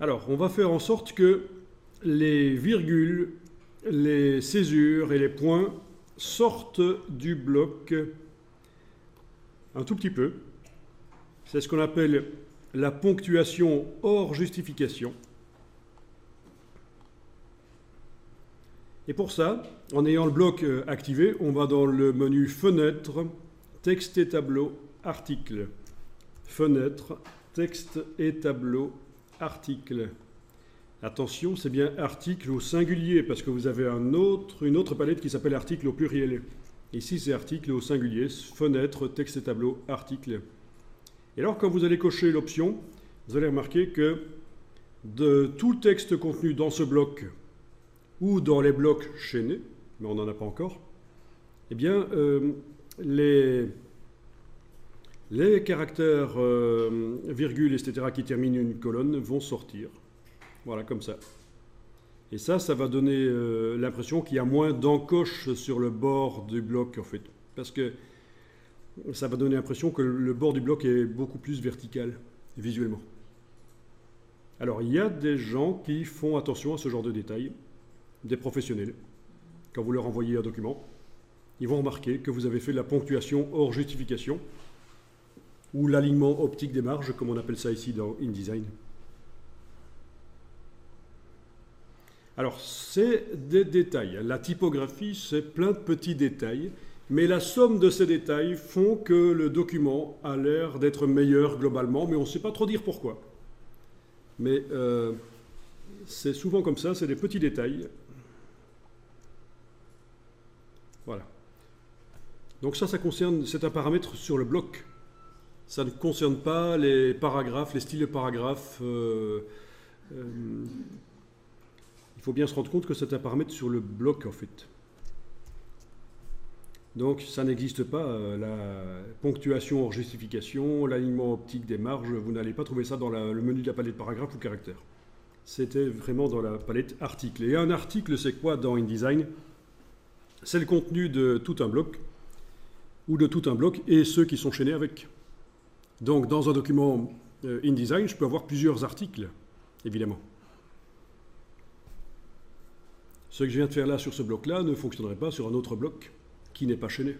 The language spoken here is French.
Alors, on va faire en sorte que les virgules, les césures et les points sortent du bloc un tout petit peu. C'est ce qu'on appelle la ponctuation hors justification. Et pour ça, en ayant le bloc activé, on va dans le menu Fenêtre, Texte et tableau, Article. Fenêtre, Texte et tableau, Article. Attention, c'est bien article au singulier, parce que vous avez une autre palette qui s'appelle article au pluriel. Ici, c'est article au singulier, fenêtre, texte et tableau, article. Et alors, quand vous allez cocher l'option, vous allez remarquer que de tout le texte contenu dans ce bloc, ou dans les blocs chaînés, mais on n'en a pas encore, eh bien, les caractères, virgules, etc., qui terminent une colonne vont sortir. Voilà, comme ça. Et ça va donner l'impression qu'il y a moins d'encoches sur le bord du bloc, en fait. Parce que ça va donner l'impression que le bord du bloc est beaucoup plus vertical, visuellement. Alors, il y a des gens qui font attention à ce genre de détails, des professionnels. Quand vous leur envoyez un document, ils vont remarquer que vous avez fait de la ponctuation hors justification, ou l'alignement optique des marges, comme on appelle ça ici dans InDesign. Alors, c'est des détails. La typographie, c'est plein de petits détails, mais la somme de ces détails font que le document a l'air d'être meilleur globalement, mais on ne sait pas trop dire pourquoi. Mais c'est souvent comme ça, c'est des petits détails. Voilà. Donc ça concerne, c'est un paramètre sur le bloc. Ça ne concerne pas les paragraphes, les styles de paragraphes. Il faut bien se rendre compte que c'est un paramètre sur le bloc, en fait. Donc, ça n'existe pas, la ponctuation hors justification, l'alignement optique des marges, vous n'allez pas trouver ça dans le menu de la palette paragraphe ou caractère. C'était vraiment dans la palette article. Et un article, c'est quoi dans InDesign? C'est le contenu de tout un bloc, ou de tout un bloc, et ceux qui sont chaînés avec. Donc, dans un document InDesign, je peux avoir plusieurs articles, évidemment. Ce que je viens de faire là sur ce bloc-là ne fonctionnerait pas sur un autre bloc qui n'est pas chaîné.